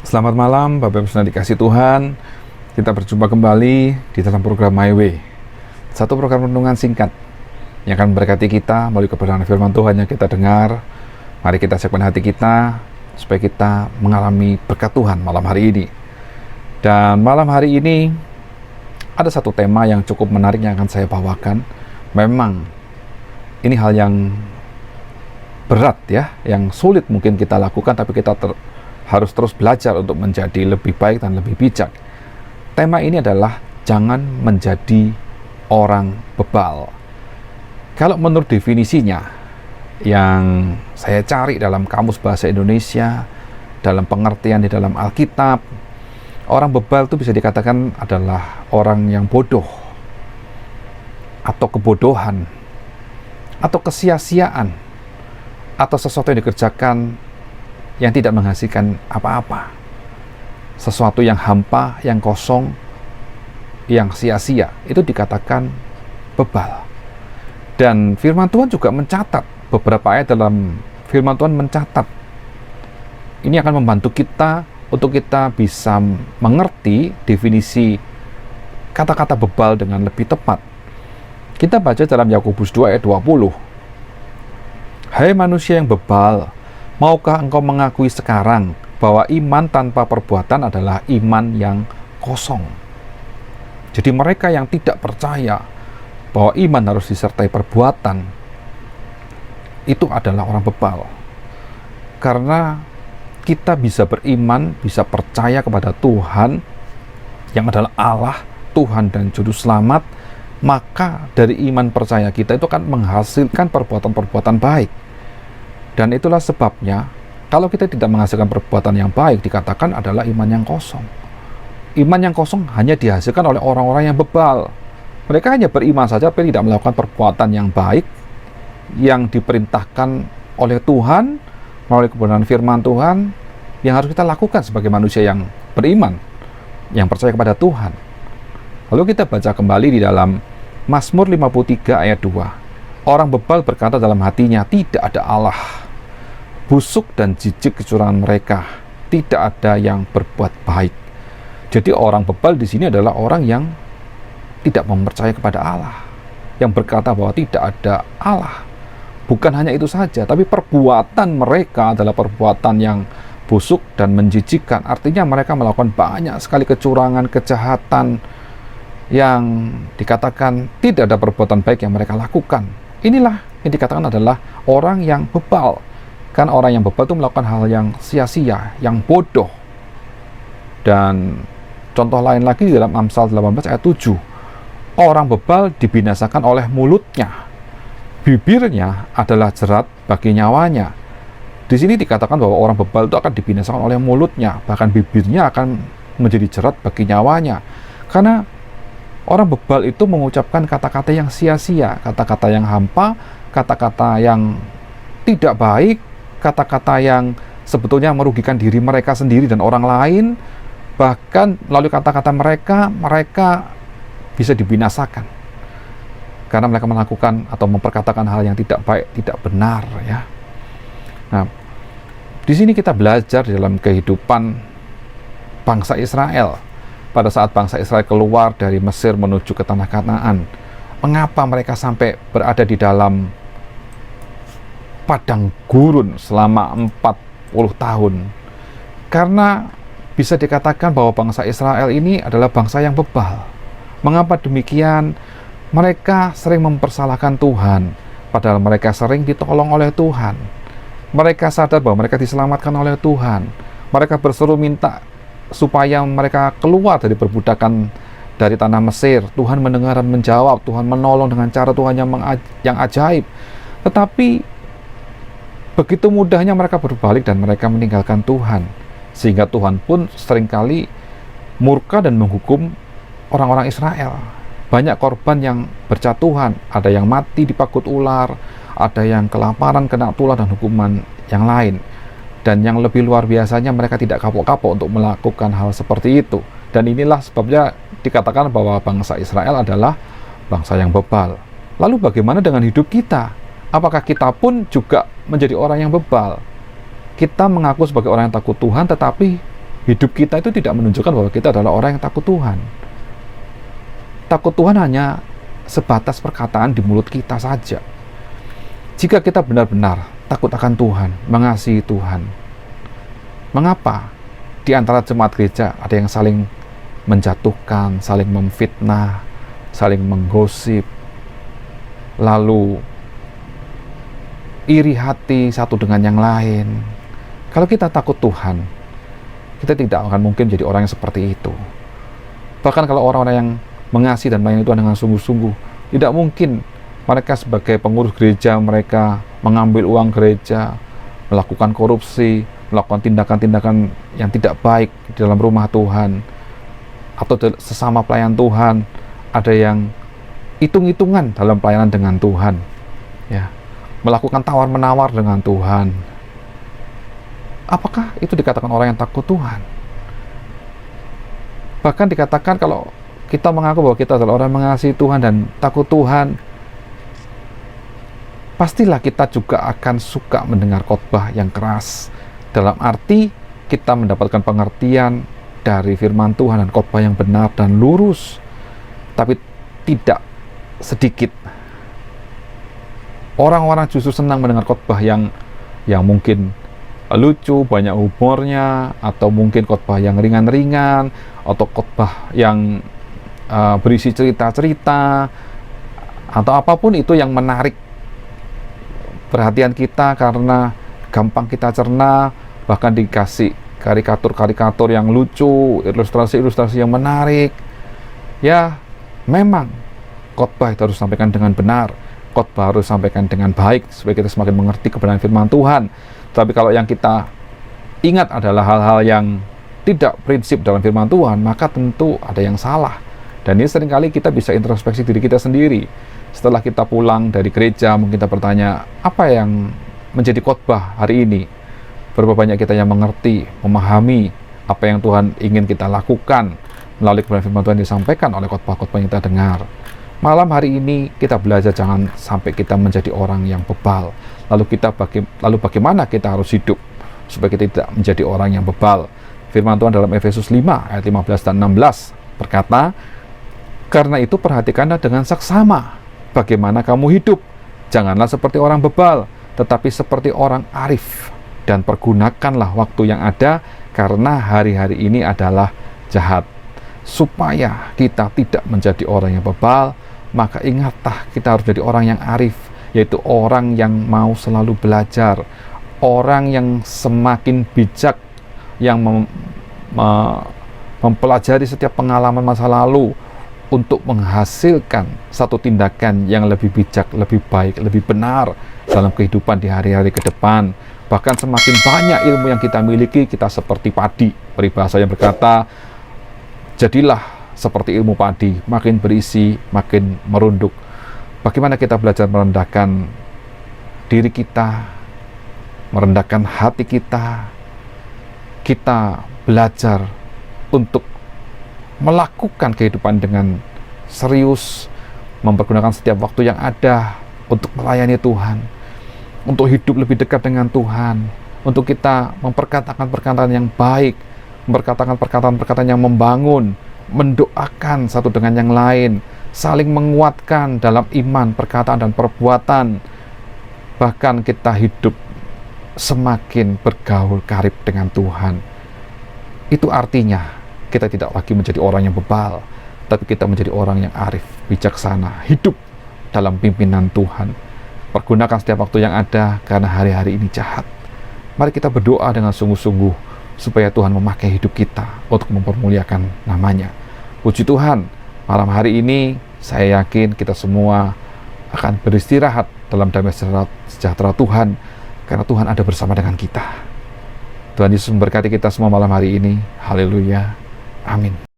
Selamat malam, Bapak Ibu Saudara dikasih Tuhan. Kita berjumpa kembali di dalam program My Way. Satu program renungan singkat yang akan memberkati kita melalui kebenaran firman Tuhan yang kita dengar. Mari kita siapkan hati kita supaya kita mengalami berkat Tuhan malam hari ini. Dan malam hari ini ada satu tema yang cukup menarik yang akan saya bawakan. Memang ini hal yang berat ya, yang sulit mungkin kita lakukan, tapi kita harus terus belajar untuk menjadi lebih baik dan lebih bijak. Tema ini adalah jangan menjadi orang bebal. Kalau menurut definisinya yang saya cari dalam Kamus Bahasa Indonesia, dalam pengertian di dalam Alkitab, orang bebal itu bisa dikatakan adalah orang yang bodoh, atau kebodohan, atau kesia-siaan, atau sesuatu yang dikerjakan yang tidak menghasilkan apa-apa, sesuatu yang hampa, yang kosong, yang sia-sia, itu dikatakan bebal. Dan firman Tuhan juga mencatat, beberapa ayat dalam firman Tuhan mencatat, ini akan membantu kita untuk kita bisa mengerti definisi kata-kata bebal dengan lebih tepat. Kita baca dalam Yakobus 2 ayat 20. Hai manusia yang bebal, maukah engkau mengakui sekarang bahwa iman tanpa perbuatan adalah iman yang kosong? Jadi mereka yang tidak percaya bahwa iman harus disertai perbuatan, itu adalah orang bebal. Karena kita bisa beriman, bisa percaya kepada Tuhan yang adalah Allah, Tuhan dan Juru Selamat, maka dari iman percaya kita itu akan menghasilkan perbuatan-perbuatan baik. Dan itulah sebabnya, kalau kita tidak menghasilkan perbuatan yang baik, dikatakan adalah iman yang kosong. Iman yang kosong hanya dihasilkan oleh orang-orang yang bebal. Mereka hanya beriman saja, tapi tidak melakukan perbuatan yang baik, yang diperintahkan oleh Tuhan, melalui kebenaran firman Tuhan, yang harus kita lakukan sebagai manusia yang beriman, yang percaya kepada Tuhan. Lalu kita baca kembali di dalam Mazmur 53 ayat 2. Orang bebal berkata dalam hatinya, tidak ada Allah. Busuk dan jijik kecurangan mereka, tidak ada yang berbuat baik. Jadi orang bebal di sini adalah orang yang tidak mempercayai kepada Allah, yang berkata bahwa tidak ada Allah. Bukan hanya itu saja, tapi perbuatan mereka adalah perbuatan yang busuk dan menjijikkan. Artinya mereka melakukan banyak sekali kecurangan, kejahatan, yang dikatakan tidak ada perbuatan baik yang mereka lakukan. Inilah yang dikatakan adalah orang yang bebal. Kan orang yang bebal itu melakukan hal yang sia-sia, yang bodoh. Dan contoh lain lagi di dalam Amsal 18 ayat 7. Orang bebal dibinasakan oleh mulutnya. Bibirnya adalah jerat bagi nyawanya. Di sini dikatakan bahwa orang bebal itu akan dibinasakan oleh mulutnya, bahkan bibirnya akan menjadi jerat bagi nyawanya. Karena orang bebal itu mengucapkan kata-kata yang sia-sia, kata-kata yang hampa, kata-kata yang tidak baik, kata-kata yang sebetulnya merugikan diri mereka sendiri dan orang lain. Bahkan melalui kata-kata mereka bisa dibinasakan karena mereka melakukan atau memperkatakan hal yang tidak baik, tidak benar ya. Nah, di sini kita belajar dalam kehidupan bangsa Israel. Pada saat bangsa Israel keluar dari Mesir menuju ke tanah Kanaan, mengapa mereka sampai berada di dalam padang gurun selama 40 tahun? Karena bisa dikatakan bahwa bangsa Israel ini adalah bangsa yang bebal. Mengapa demikian? Mereka sering mempersalahkan Tuhan, padahal mereka sering ditolong oleh Tuhan. Mereka sadar bahwa mereka diselamatkan oleh Tuhan. Mereka berseru minta supaya mereka keluar dari perbudakan dari tanah Mesir. Tuhan mendengar dan menjawab, Tuhan menolong dengan cara Tuhan yang ajaib. Tetapi begitu mudahnya mereka berbalik dan mereka meninggalkan Tuhan, sehingga Tuhan pun seringkali murka dan menghukum orang-orang Israel. Banyak korban yang berjatuhan, ada yang mati dipakut ular, ada yang kelaparan, kena tulah dan hukuman yang lain. Dan yang lebih luar biasanya, mereka tidak kapok-kapok untuk melakukan hal seperti itu. Dan inilah sebabnya dikatakan bahwa bangsa Israel adalah bangsa yang bebal. Lalu bagaimana dengan hidup kita? Apakah kita pun juga menjadi orang yang bebal? Kita mengaku sebagai orang yang takut Tuhan, tetapi hidup kita itu tidak menunjukkan bahwa kita adalah orang yang takut Tuhan. Takut Tuhan hanya sebatas perkataan di mulut kita saja. Jika kita benar-benar takut akan Tuhan, mengasihi Tuhan, mengapa di antara jemaat gereja ada yang saling menjatuhkan, saling memfitnah, saling menggosip, lalu iri hati satu dengan yang lain? Kalau kita takut Tuhan, kita tidak akan mungkin jadi orang yang seperti itu. Bahkan kalau orang-orang yang mengasihi dan melayani Tuhan dengan sungguh-sungguh, tidak mungkin mereka sebagai pengurus gereja, mereka mengambil uang gereja, melakukan korupsi, melakukan tindakan-tindakan yang tidak baik di dalam rumah Tuhan, atau sesama pelayan Tuhan, ada yang hitung-hitungan dalam pelayanan dengan Tuhan, ya, melakukan tawar-menawar dengan Tuhan. Apakah itu dikatakan orang yang takut Tuhan? Bahkan dikatakan kalau kita mengaku bahwa kita adalah orang yang mengasihi Tuhan dan takut Tuhan, pastilah kita juga akan suka mendengar khotbah yang keras, dalam arti kita mendapatkan pengertian dari firman Tuhan dan khotbah yang benar dan lurus. Tapi tidak sedikit orang-orang justru senang mendengar khotbah yang mungkin lucu, banyak humornya, atau mungkin khotbah yang ringan-ringan, atau khotbah yang berisi cerita-cerita, atau apapun itu yang menarik perhatian kita karena gampang kita cerna, bahkan dikasih karikatur-karikatur yang lucu, ilustrasi-ilustrasi yang menarik. Ya, memang khotbah itu harus sampaikan dengan benar, khotbah harus sampaikan dengan baik supaya kita semakin mengerti kebenaran firman Tuhan. Tapi kalau yang kita ingat adalah hal-hal yang tidak prinsip dalam firman Tuhan, maka tentu ada yang salah. Dan ini seringkali kita bisa introspeksi diri kita sendiri. Setelah kita pulang dari gereja, mungkin kita bertanya, apa yang menjadi khotbah hari ini? Berapa banyak kita yang mengerti, memahami apa yang Tuhan ingin kita lakukan melalui kebenaran firman Tuhan yang disampaikan oleh khotbah-khotbah yang kita dengar. Malam hari ini kita belajar jangan sampai kita menjadi orang yang bebal. Lalu bagaimana kita harus hidup supaya kita tidak menjadi orang yang bebal? Firman Tuhan dalam Efesus 5 ayat 15 dan 16 berkata, "Karena itu perhatikanlah dengan saksama bagaimana kamu hidup. Janganlah seperti orang bebal, tetapi seperti orang arif. Dan pergunakanlah waktu yang ada, karena hari-hari ini adalah jahat." Supaya kita tidak menjadi orang yang bebal, maka ingatlah kita harus jadi orang yang arif, yaitu orang yang mau selalu belajar, orang yang semakin bijak, yang mempelajari setiap pengalaman masa lalu untuk menghasilkan satu tindakan yang lebih bijak, lebih baik, lebih benar dalam kehidupan di hari-hari ke depan. Bahkan semakin banyak ilmu yang kita miliki, kita seperti padi. Peribahasa yang berkata, jadilah seperti ilmu padi, makin berisi, makin merunduk. Bagaimana kita belajar merendahkan diri kita, merendahkan hati kita, kita belajar untuk melakukan kehidupan dengan serius, mempergunakan setiap waktu yang ada untuk melayani Tuhan, untuk hidup lebih dekat dengan Tuhan, untuk kita memperkatakan perkataan yang baik, memperkatakan perkataan-perkataan yang membangun, mendoakan satu dengan yang lain, saling menguatkan dalam iman, perkataan, dan perbuatan. Bahkan kita hidup semakin bergaul karib dengan Tuhan. Itu artinya kita tidak lagi menjadi orang yang bebal, tapi kita menjadi orang yang arif, bijaksana, hidup dalam pimpinan Tuhan. Pergunakan setiap waktu yang ada, karena hari-hari ini jahat. Mari kita berdoa dengan sungguh-sungguh supaya Tuhan memakai hidup kita untuk mempermuliakan namanya. Puji Tuhan, malam hari ini saya yakin kita semua akan beristirahat dalam damai sejahtera Tuhan, karena Tuhan ada bersama dengan kita. Tuhan Yesus memberkati kita semua malam hari ini. Haleluya. Amin.